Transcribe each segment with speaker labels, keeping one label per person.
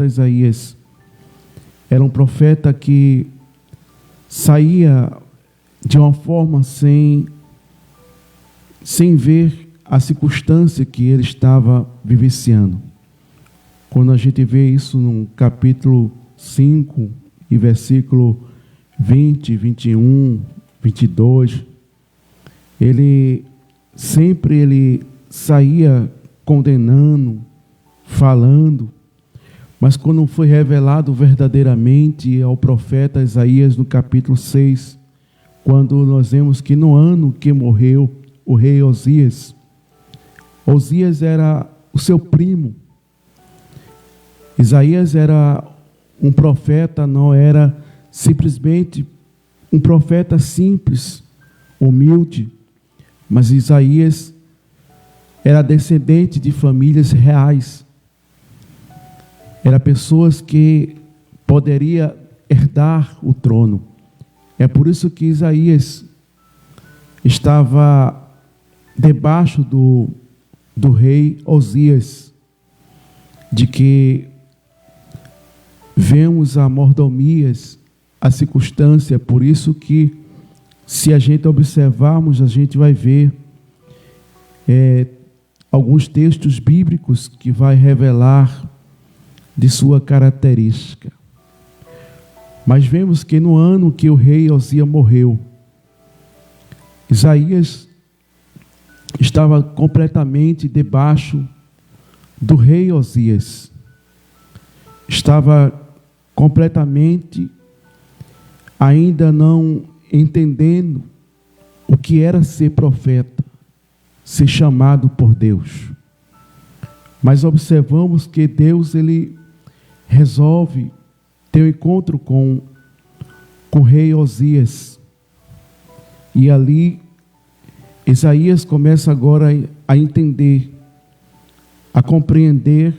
Speaker 1: Isaías era um profeta que saía de uma forma sem ver a circunstância que ele estava vivenciando. Quando a gente vê isso no capítulo 5 e versículo 20, 21, 22, ele saía condenando, falando, mas quando foi revelado verdadeiramente ao profeta Isaías no capítulo 6, quando nós vemos que no ano que morreu o rei Osias era o seu primo. Isaías era um profeta, não era simplesmente um profeta simples, humilde, mas Isaías era descendente de famílias reais. Era pessoas que poderiam herdar o trono. É por isso que Isaías estava debaixo do rei Osias, de que vemos a mordomias, a circunstância. Por isso que, se a gente observarmos, a gente vai ver alguns textos bíblicos que vai revelar de sua característica. Mas vemos que no ano que o rei Osias morreu, Isaías estava completamente debaixo do rei Osias. Estava completamente ainda não entendendo o que era ser profeta, ser chamado por Deus. Mas observamos que Deus, ele resolve ter um encontro com o rei Osias. E ali Isaías começa agora a entender, a compreender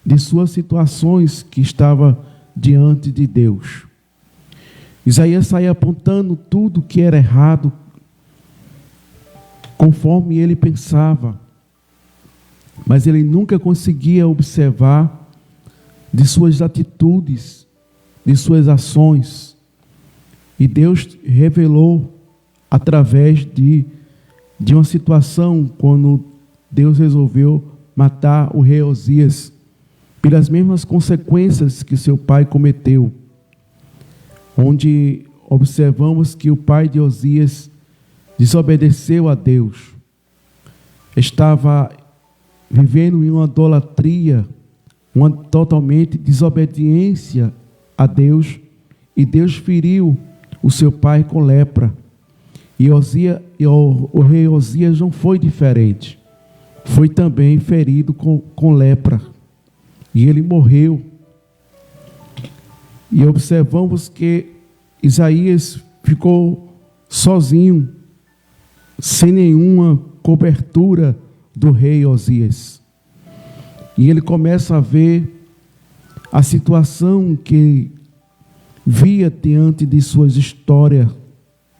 Speaker 1: de suas situações que estava diante de Deus. Isaías saía apontando tudo que era errado, conforme ele pensava, mas ele nunca conseguia observar de suas atitudes, de suas ações. E Deus revelou através de uma situação, quando Deus resolveu matar o rei Osias, pelas mesmas consequências que seu pai cometeu, onde observamos que o pai de Osias desobedeceu a Deus, estava vivendo em uma idolatria, uma totalmente desobediência a Deus, e Deus feriu o seu pai com lepra. E o rei Osias não foi diferente, foi também ferido com lepra, e ele morreu. E observamos que Isaías ficou sozinho, sem nenhuma cobertura do rei Osias. E ele começa a ver a situação que via diante de suas histórias,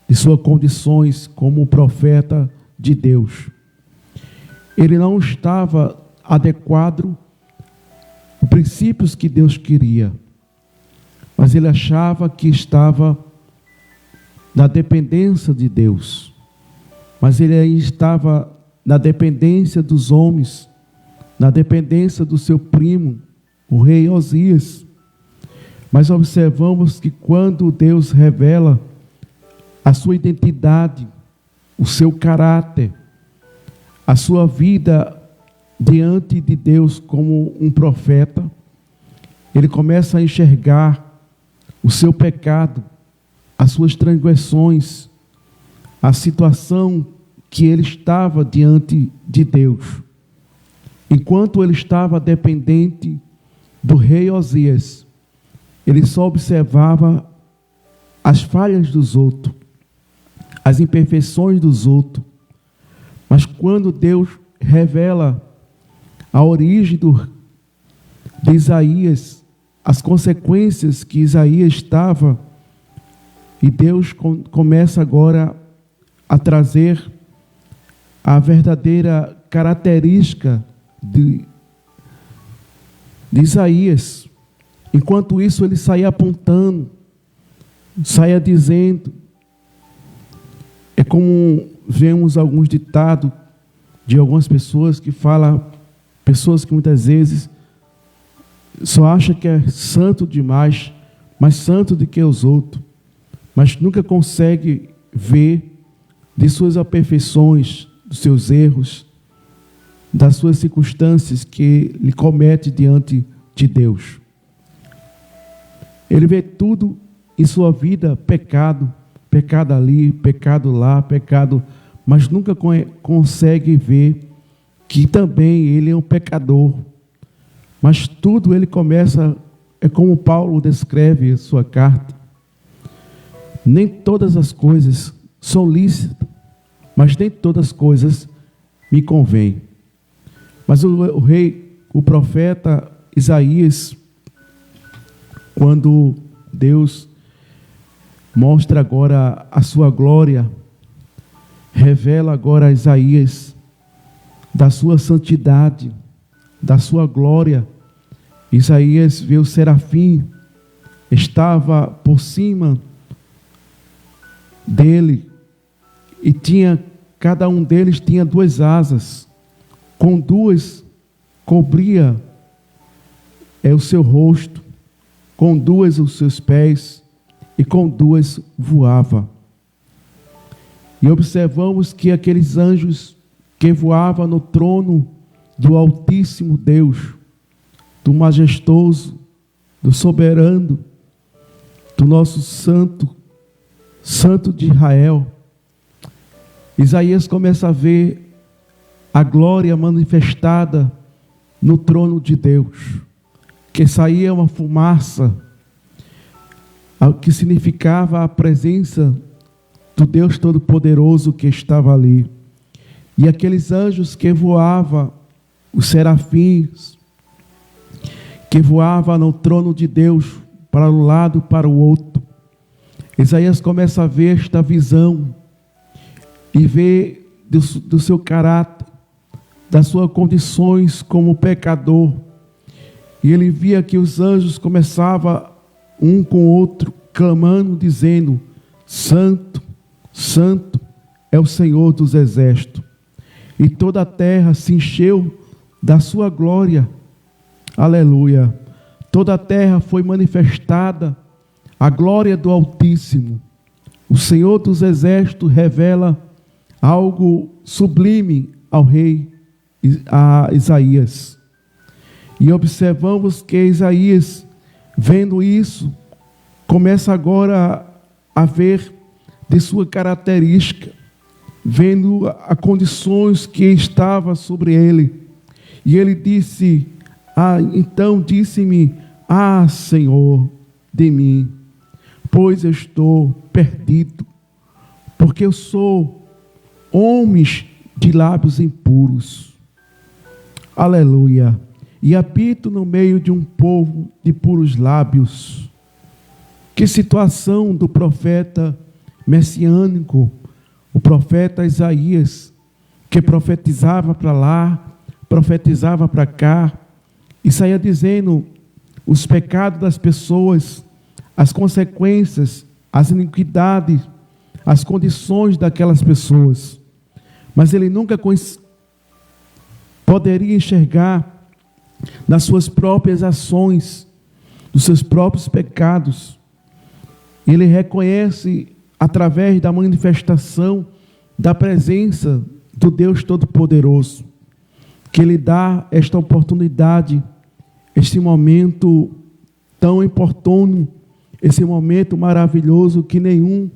Speaker 1: de suas condições como profeta de Deus. Ele não estava adequado aos princípios que Deus queria, mas ele achava que estava na dependência de Deus, mas ele aí estava na dependência dos homens, na dependência do seu primo, o rei Osias. Mas observamos que quando Deus revela a sua identidade, o seu caráter, a sua vida diante de Deus como um profeta, ele começa a enxergar o seu pecado, as suas transgressões, a situação que ele estava diante de Deus. Enquanto ele estava dependente do rei Osias, ele só observava as falhas dos outros, as imperfeições dos outros. Mas quando Deus revela a origem de Isaías, as consequências que Isaías estava, e Deus começa agora a trazer a verdadeira característica de Isaías, Enquanto isso, ele saía apontando, saía dizendo. É como vemos alguns ditados de algumas pessoas que falam, pessoas que muitas vezes só acham que é santo demais, mais santo do que os outros, mas nunca consegue ver de suas imperfeições, dos seus erros, das suas circunstâncias que lhe comete diante de Deus. Ele vê tudo em sua vida pecado, pecado ali, pecado lá, pecado, mas nunca consegue ver que também ele é um pecador. Mas tudo ele começa, é como Paulo descreve em sua carta. Nem todas as coisas são lícitas, mas nem todas as coisas me convêm. Mas o profeta Isaías, quando Deus mostra agora a sua glória, revela agora a Isaías da sua santidade, da sua glória. Isaías vê o serafim, estava por cima dele, e cada um deles tinha 2 asas, com 2 cobria o seu rosto, com 2 os seus pés, e com 2 voava. E observamos que aqueles anjos que voavam no trono do Altíssimo Deus, do majestoso, do soberano, do nosso Santo de Israel, Isaías começa a ver a glória manifestada no trono de Deus, que saía uma fumaça, que significava a presença do Deus Todo-Poderoso que estava ali. E aqueles anjos que voavam, os serafins, que voavam no trono de Deus, para um lado, para o outro. Isaías começa a ver esta visão, e ver do seu caráter, das suas condições como pecador. E ele via que os anjos começavam um com o outro, clamando, dizendo: Santo, Santo é o Senhor dos Exércitos. E toda a terra se encheu da sua glória. Aleluia. Toda a terra foi manifestada a glória do Altíssimo. O Senhor dos Exércitos revela algo sublime ao rei a Isaías. E observamos que Isaías, vendo isso, começa agora a ver de sua característica, vendo as condições que estavam sobre ele. E ele disse: então disse-me: Senhor, de mim, pois eu estou perdido, porque eu sou homens de lábios impuros. Aleluia. E habito no meio de um povo de puros lábios. Que situação do profeta messiânico, o profeta Isaías, que profetizava para lá, profetizava para cá, e saía dizendo os pecados das pessoas, as consequências, as iniquidades, as condições daquelas pessoas. Mas ele nunca poderia enxergar nas suas próprias ações, dos seus próprios pecados. Ele reconhece através da manifestação da presença do Deus Todo-Poderoso, que Ele dá esta oportunidade, este momento tão oportuno, esse momento maravilhoso que nenhum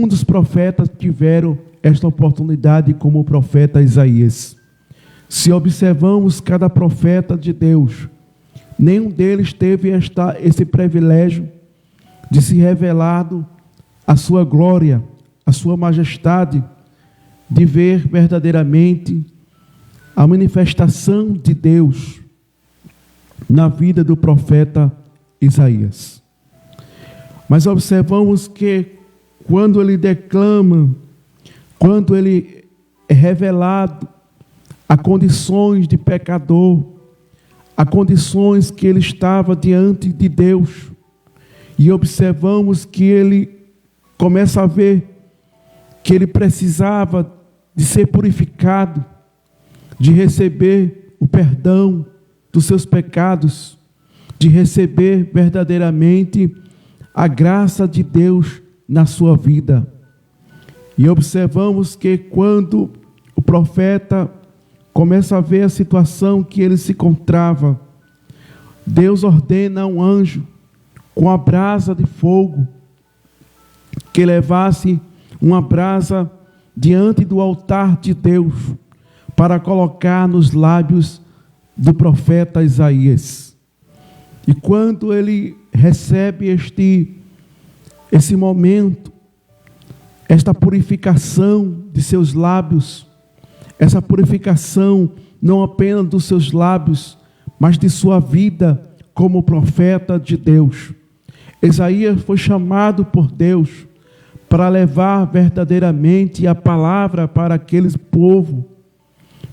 Speaker 1: dos profetas tiveram esta oportunidade como o profeta Isaías. Se observamos cada profeta de Deus, nenhum deles teve esse privilégio de se revelado a sua glória, a sua majestade, de ver verdadeiramente a manifestação de Deus na vida do profeta Isaías. Mas observamos que quando ele declama, quando ele é revelado a condições de pecador, a condições que ele estava diante de Deus. E observamos que ele começa a ver que ele precisava de ser purificado, de receber o perdão dos seus pecados, de receber verdadeiramente a graça de Deus na sua vida. E observamos que quando o profeta começa a ver a situação que ele se encontrava, Deus ordena a um anjo com a brasa de fogo que levasse uma brasa diante do altar de Deus para colocar nos lábios do profeta Isaías. E quando ele recebe esse momento, esta purificação de seus lábios, essa purificação não apenas dos seus lábios, mas de sua vida como profeta de Deus. Isaías foi chamado por Deus para levar verdadeiramente a palavra para aquele povo,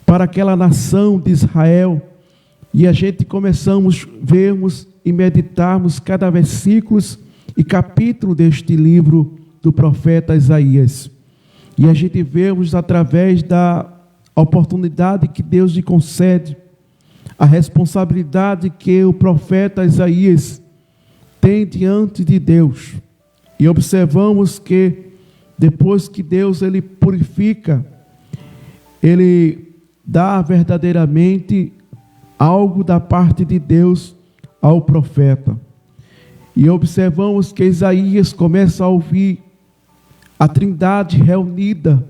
Speaker 1: para aquela nação de Israel. E a gente começamos a vermos e meditarmos cada versículo e capítulo deste livro do profeta Isaías. E a gente vemos através da oportunidade que Deus lhe concede, a responsabilidade que o profeta Isaías tem diante de Deus. E observamos que depois que Deus ele purifica, ele dá verdadeiramente algo da parte de Deus ao profeta. E observamos que Isaías começa a ouvir a Trindade reunida,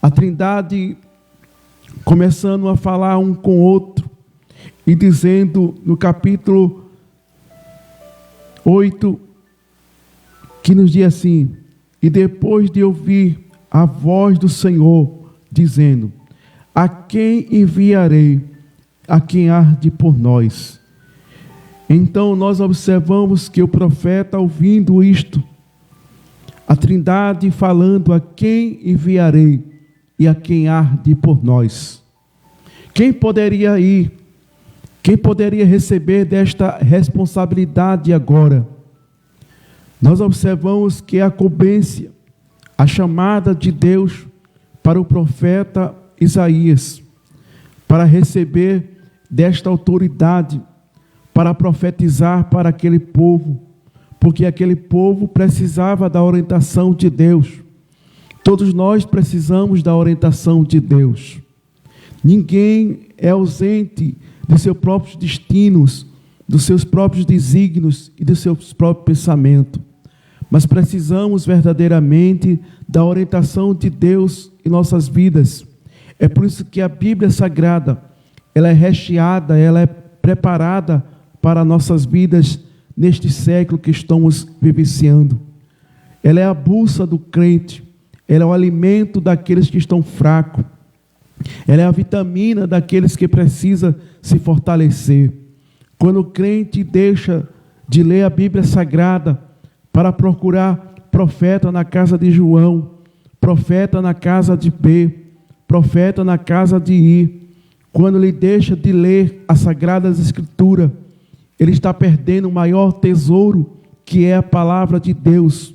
Speaker 1: a Trindade começando a falar um com o outro, e dizendo no capítulo 8, que nos diz assim: e depois de ouvir a voz do Senhor, dizendo: a quem enviarei? A quem arde por nós? Então nós observamos que o profeta, ouvindo isto, a Trindade falando: a quem enviarei e a quem arde por nós? Quem poderia ir? Quem poderia receber desta responsabilidade agora? Nós observamos que a incumbência, a chamada de Deus para o profeta Isaías, para receber desta autoridade, para profetizar para aquele povo, porque aquele povo precisava da orientação de Deus. Todos nós precisamos da orientação de Deus. Ninguém é ausente de seus próprios destinos, dos seus próprios desígnios e dos seus próprios pensamentos. Mas precisamos verdadeiramente da orientação de Deus em nossas vidas. É por isso que a Bíblia Sagrada, ela é recheada, ela é preparada para nossas vidas neste século que estamos vivenciando. Ela é a bússola do crente, ela é o alimento daqueles que estão fracos, ela é a vitamina daqueles que precisam se fortalecer. Quando o crente deixa de ler a Bíblia Sagrada para procurar profeta na casa de João, profeta na casa de B, profeta na casa de I, quando ele deixa de ler as Sagradas Escrituras, ele está perdendo o maior tesouro, que é a palavra de Deus.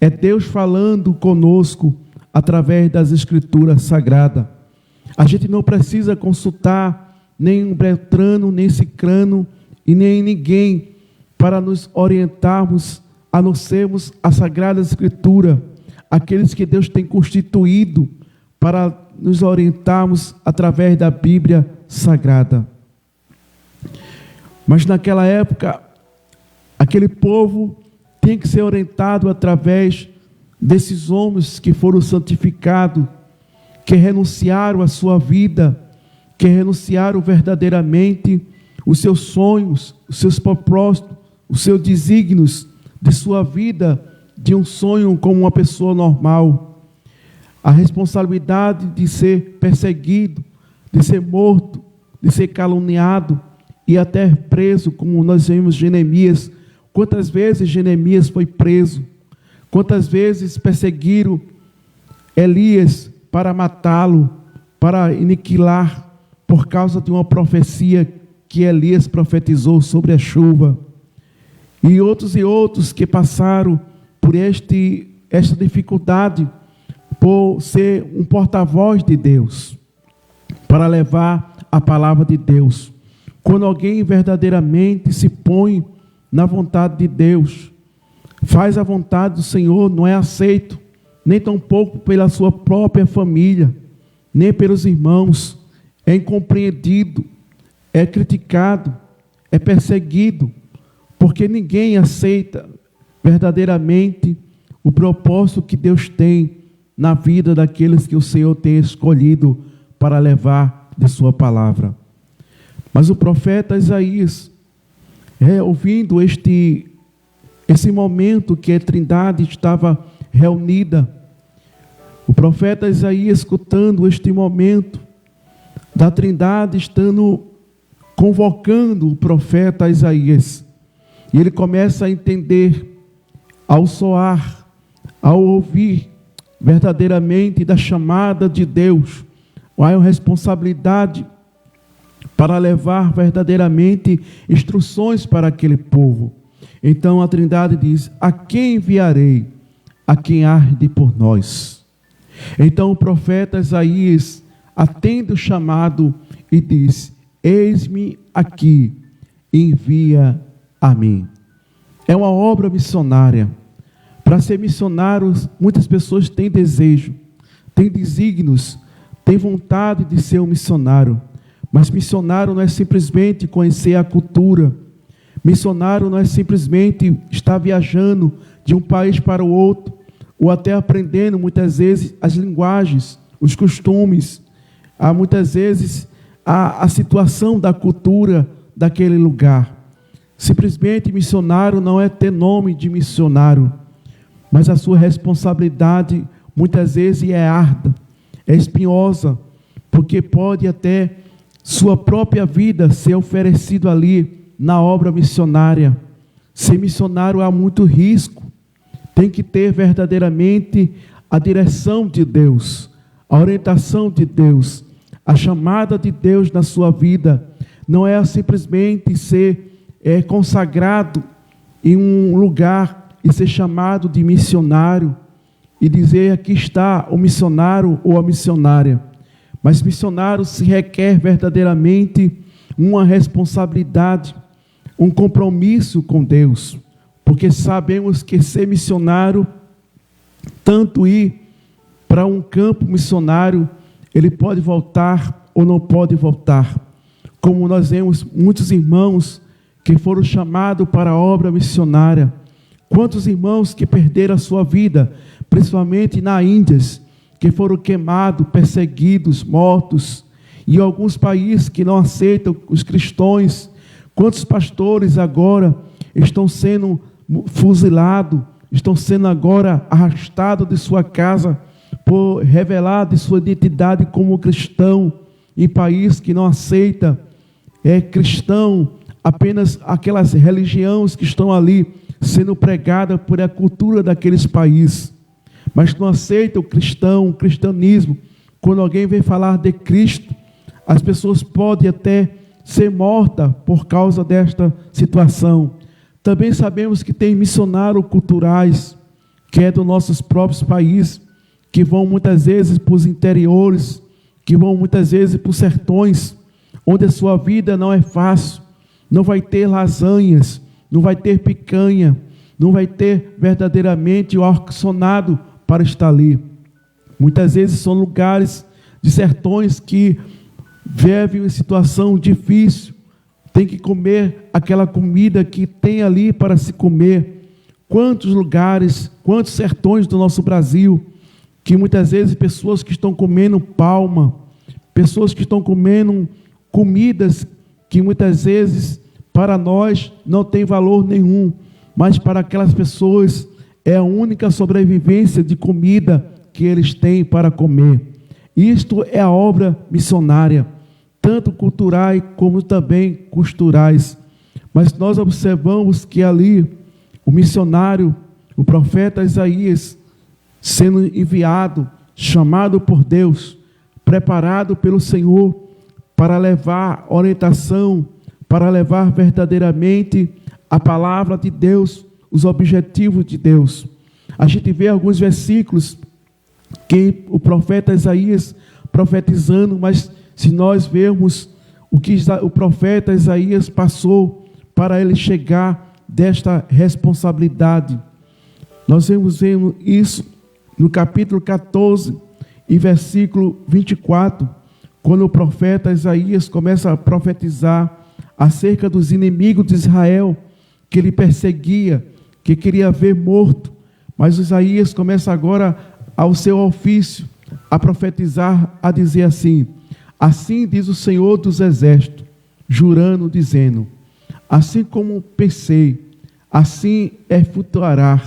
Speaker 1: É Deus falando conosco através das Escrituras Sagradas. A gente não precisa consultar nem um Beltrano, nem Cicrano e nem ninguém para nos orientarmos a não sermos a Sagrada Escritura, aqueles que Deus tem constituído para nos orientarmos através da Bíblia Sagrada. Mas naquela época, aquele povo tem que ser orientado através desses homens que foram santificados, que renunciaram à sua vida, que renunciaram verdadeiramente os seus sonhos, os seus propósitos, os seus desígnios de sua vida, de um sonho como uma pessoa normal. A responsabilidade de ser perseguido, de ser morto, de ser caluniado e até preso, como nós vemos Jeremias. Quantas vezes Jeremias foi preso? Quantas vezes perseguiram Elias para matá-lo, para aniquilar, por causa de uma profecia que Elias profetizou sobre a chuva, e outros que passaram por esta dificuldade, por ser um porta-voz de Deus, para levar a palavra de Deus. Quando alguém verdadeiramente se põe na vontade de Deus, faz a vontade do Senhor, não é aceito, nem tampouco pela sua própria família, nem pelos irmãos, é incompreendido, é criticado, é perseguido, porque ninguém aceita verdadeiramente o propósito que Deus tem na vida daqueles que o Senhor tem escolhido para levar de sua palavra. Mas o profeta Isaías, ouvindo esse momento que a Trindade estava reunida, o profeta Isaías, escutando este momento da Trindade, estando convocando o profeta Isaías, e ele começa a entender, ao soar, ao ouvir verdadeiramente da chamada de Deus, há uma responsabilidade para levar verdadeiramente instruções para aquele povo. Então a Trindade diz: a quem enviarei? A quem arde por nós. Então o profeta Isaías atende o chamado e diz: eis-me aqui, envia a mim. É uma obra missionária. Para ser missionário, muitas pessoas têm desejo, têm desígnios, têm vontade de ser um missionário. Mas missionário não é simplesmente conhecer a cultura. Missionário não é simplesmente estar viajando de um país para o outro, ou até aprendendo muitas vezes as linguagens, os costumes, muitas vezes a situação da cultura daquele lugar. Simplesmente missionário não é ter nome de missionário, mas a sua responsabilidade muitas vezes é árdua, é espinhosa, porque pode até sua própria vida ser oferecido ali na obra missionária. Ser missionário há muito risco, tem que ter verdadeiramente a direção de Deus, a orientação de Deus, a chamada de Deus na sua vida. Não é simplesmente ser consagrado em um lugar e ser chamado de missionário e dizer: aqui está o missionário ou a missionária. Mas missionário se requer verdadeiramente uma responsabilidade, um compromisso com Deus, porque sabemos que ser missionário, tanto ir para um campo missionário, ele pode voltar ou não pode voltar. Como nós vemos muitos irmãos que foram chamados para a obra missionária. Quantos irmãos que perderam a sua vida, principalmente na Índia, que foram queimados, perseguidos, mortos, e alguns países que não aceitam os cristãos. Quantos pastores agora estão sendo fuzilados, estão sendo agora arrastados de sua casa por revelar de sua identidade como cristão, em país que não aceita cristão, apenas aquelas religiões que estão ali sendo pregadas por a cultura daqueles países, mas não aceita o cristão, o cristianismo. Quando alguém vem falar de Cristo, as pessoas podem até ser mortas por causa desta situação. Também sabemos que tem missionários culturais, que é dos nossos próprios países, que vão muitas vezes para os interiores, que vão muitas vezes para os sertões, onde a sua vida não é fácil, não vai ter lasanhas, não vai ter picanha, não vai ter verdadeiramente o ar-condicionado para estar ali. Muitas vezes são lugares de sertões que vivem em situação difícil, tem que comer aquela comida que tem ali para se comer. Quantos lugares, quantos sertões do nosso Brasil, que muitas vezes pessoas que estão comendo palma, pessoas que estão comendo comidas que muitas vezes para nós não tem valor nenhum, mas para aquelas pessoas é a única sobrevivência de comida que eles têm para comer. Isto é a obra missionária, tanto culturais como também culturais. Mas nós observamos que ali o missionário, o profeta Isaías, sendo enviado, chamado por Deus, preparado pelo Senhor para levar orientação, para levar verdadeiramente a palavra de Deus, os objetivos de Deus. A gente vê alguns versículos que o profeta Isaías profetizando, mas se nós vermos o que o profeta Isaías passou para ele chegar desta responsabilidade, nós vemos isso no capítulo 14 e versículo 24, quando o profeta Isaías começa a profetizar acerca dos inimigos de Israel, que ele perseguia, que queria ver morto. Mas Isaías começa agora ao seu ofício a profetizar, a dizer assim: assim diz o Senhor dos Exércitos, jurando, dizendo: assim como pensei, assim efetuará,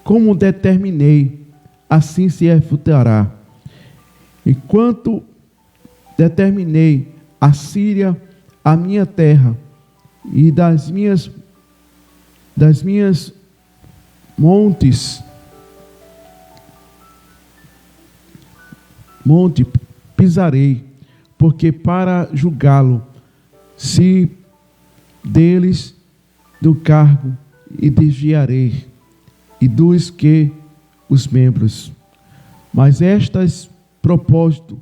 Speaker 1: como determinei, assim se efetuará. Enquanto determinei a Síria, a minha terra, e das minhas monte pisarei, porque para julgá-lo, se deles do cargo e desviarei, e dos que os membros. Mas estas propósito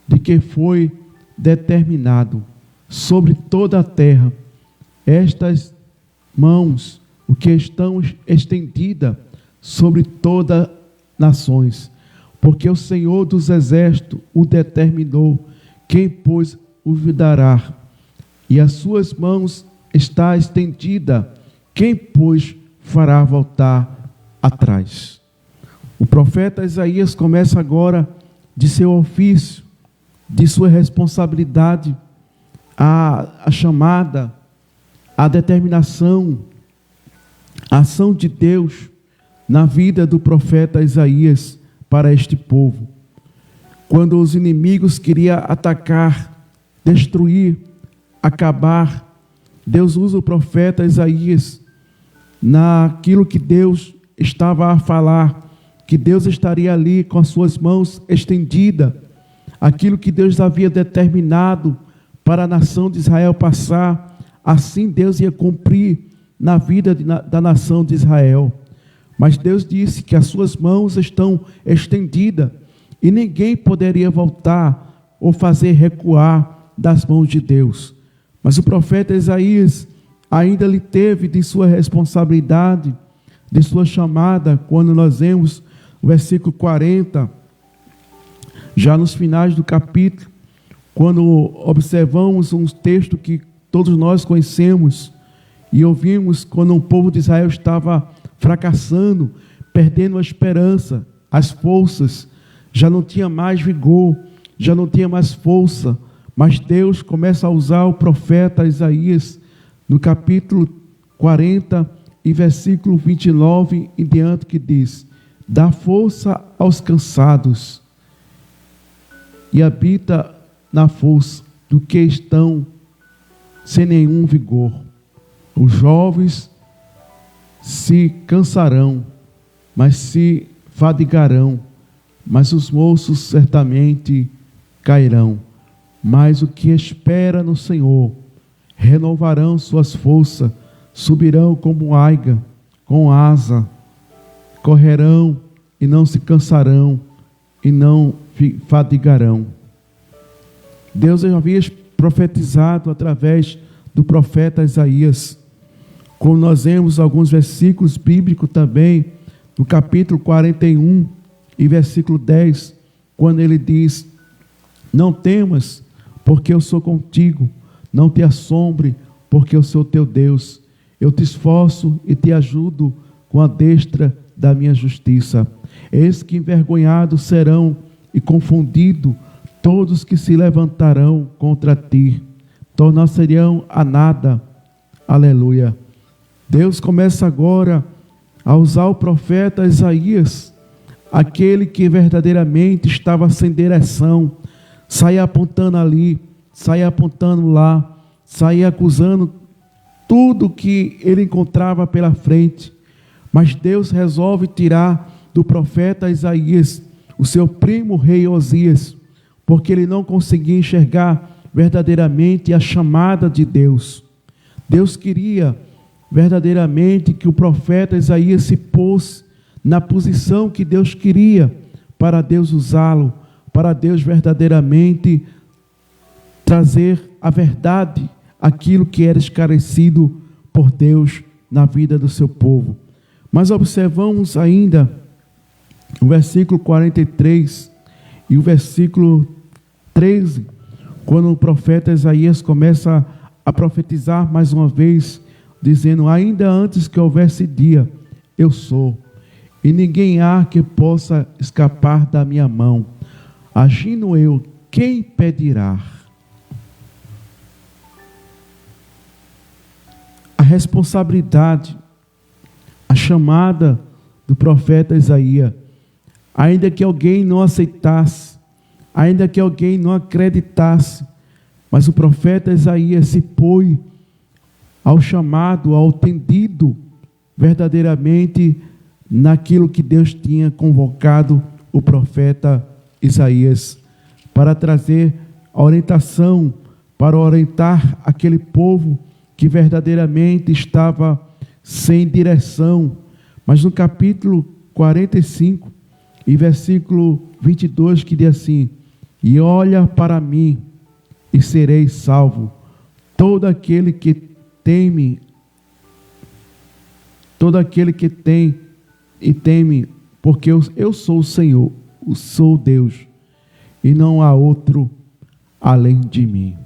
Speaker 1: de que foi determinado sobre toda a terra, estas mãos, o que estão estendidas sobre todas as nações, porque o Senhor dos Exércitos o determinou, quem pois o dará, e as suas mãos está estendida, quem pois fará voltar atrás. O profeta Isaías começa agora de seu ofício, de sua responsabilidade, a chamada, a determinação, a ação de Deus na vida do profeta Isaías para este povo. Quando os inimigos queriam atacar, destruir, acabar, Deus usa o profeta Isaías naquilo que Deus estava a falar, que Deus estaria ali com as suas mãos estendidas, aquilo que Deus havia determinado para a nação de Israel passar, assim Deus ia cumprir na vida da nação de Israel. Mas Deus disse que as suas mãos estão estendidas e ninguém poderia voltar ou fazer recuar das mãos de Deus. Mas o profeta Isaías ainda lhe teve de sua responsabilidade, de sua chamada, quando nós vemos o versículo 40, já nos finais do capítulo, quando observamos um texto que todos nós conhecemos e ouvimos quando o povo de Israel estava fracassando, perdendo a esperança, as forças, já não tinha mais vigor, já não tinha mais força, mas Deus começa a usar o profeta Isaías no capítulo 40 e versículo 29 em diante, que diz: dá força aos cansados e habita na força do que estão sem nenhum vigor. Os jovens se cansarão, mas se fadigarão, mas os moços certamente cairão. Mas o que espera no Senhor renovarão suas forças, subirão como águia com asa, correrão e não se cansarão e não fadigarão. Deus já havia profetizado através do profeta Isaías, como nós vemos alguns versículos bíblicos também, no capítulo 41 e versículo 10, quando ele diz: não temas, porque eu sou contigo, não te assombre, porque eu sou teu Deus, eu te esforço e te ajudo com a destra da minha justiça. Eis que envergonhados serão e confundidos todos que se levantarão contra ti, tornar-se-ão a nada. Aleluia. Deus começa agora a usar o profeta Isaías, aquele que verdadeiramente estava sem direção, saía apontando ali, saía apontando lá, saía acusando tudo que ele encontrava pela frente. Mas Deus resolve tirar do profeta Isaías o seu primo rei Osias, porque ele não conseguia enxergar verdadeiramente a chamada de Deus. Deus queria verdadeiramente que o profeta Isaías se pôs na posição que Deus queria para Deus usá-lo, para Deus verdadeiramente trazer a verdade, aquilo que era esclarecido por Deus na vida do seu povo. Mas observamos ainda o versículo 43 e o versículo 13, quando o profeta Isaías começa a profetizar mais uma vez, dizendo: ainda antes que houvesse dia, eu sou, e ninguém há que possa escapar da minha mão. Agindo eu, quem impedirá? A responsabilidade, a chamada do profeta Isaías, ainda que alguém não aceitasse, ainda que alguém não acreditasse, mas o profeta Isaías se pôs ao chamado, ao tendido, verdadeiramente naquilo que Deus tinha convocado o profeta Isaías, para trazer a orientação, para orientar aquele povo que verdadeiramente estava sem direção. Mas no capítulo 45 e versículo 22, que diz assim: e olha para mim e serei salvo, todo aquele que teme, todo aquele que tem e teme, porque eu sou o Senhor, eu sou Deus, e não há outro além de mim.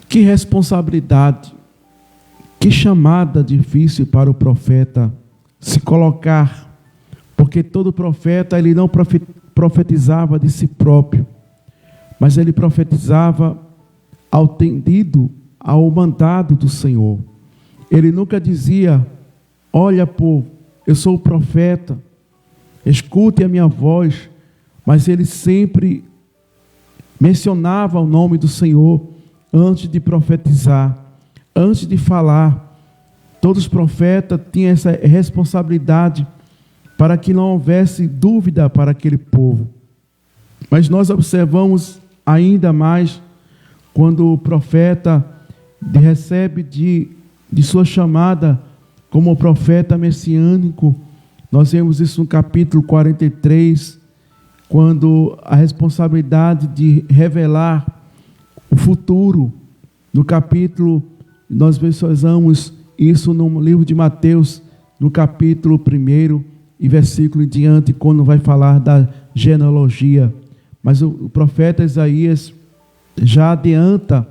Speaker 1: Que responsabilidade, que chamada difícil para o profeta se colocar, porque todo profeta, ele não profetizava de si próprio, mas ele profetizava ao tendido, ao mandado do Senhor. Ele nunca dizia: olha, povo, eu sou o profeta, escute a minha voz, mas ele sempre mencionava o nome do Senhor antes de profetizar, antes de falar. Todos os profetas tinham essa responsabilidade para que não houvesse dúvida para aquele povo. Mas nós observamos ainda mais quando o profeta recebe de sua chamada como profeta messiânico. Nós vemos isso no capítulo 43, quando a responsabilidade de revelar o futuro. No capítulo, nós visualizamos isso no livro de Mateus, no capítulo 1 e versículo em diante, quando vai falar da genealogia. Mas o profeta Isaías já adianta,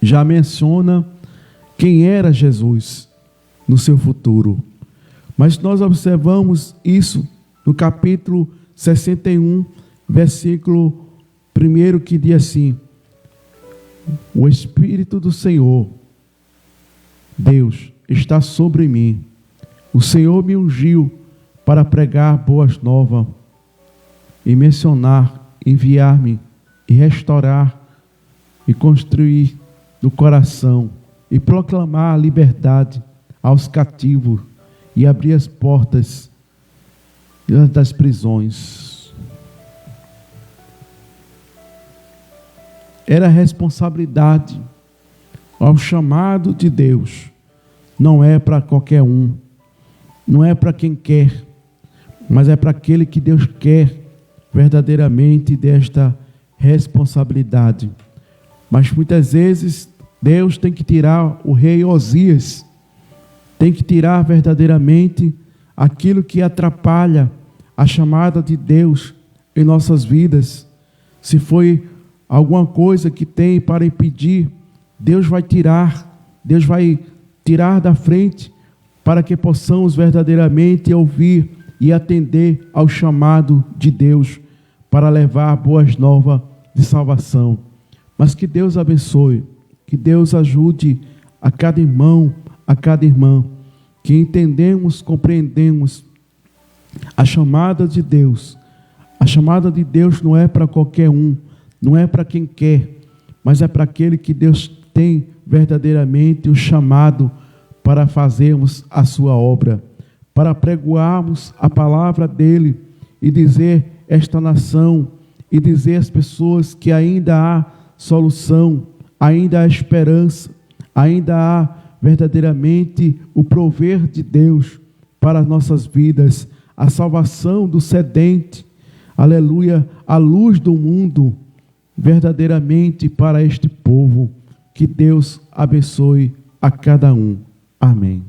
Speaker 1: já menciona quem era Jesus no seu futuro. Mas nós observamos isso no capítulo 61, versículo 1, que diz assim: o Espírito do Senhor, Deus, está sobre mim. O Senhor me ungiu para pregar boas novas e mencionar, enviar-me e restaurar e construir no coração e proclamar a liberdade aos cativos e abrir as portas das prisões. Era responsabilidade ao chamado de Deus. Não é para qualquer um, não é para quem quer, mas é para aquele que Deus quer verdadeiramente desta responsabilidade. Mas muitas vezes Deus tem que tirar o rei Osias, tem que tirar verdadeiramente aquilo que atrapalha a chamada de Deus em nossas vidas. Se foi alguma coisa que tem para impedir, Deus vai tirar da frente, para que possamos verdadeiramente ouvir e atender ao chamado de Deus, para levar boas novas de salvação. Mas que Deus abençoe, que Deus ajude a cada irmão, a cada irmã, que entendemos, compreendemos a chamada de Deus. A chamada de Deus não é para qualquer um, não é para quem quer, mas é para aquele que Deus tem verdadeiramente o chamado para fazermos a sua obra, para pregoarmos a palavra dele e dizer: esta nação, e dizer às pessoas que ainda há solução, ainda há esperança, ainda há verdadeiramente o prover de Deus para as nossas vidas, a salvação do sedente, aleluia, a luz do mundo, verdadeiramente para este povo. Que Deus abençoe a cada um. Amém.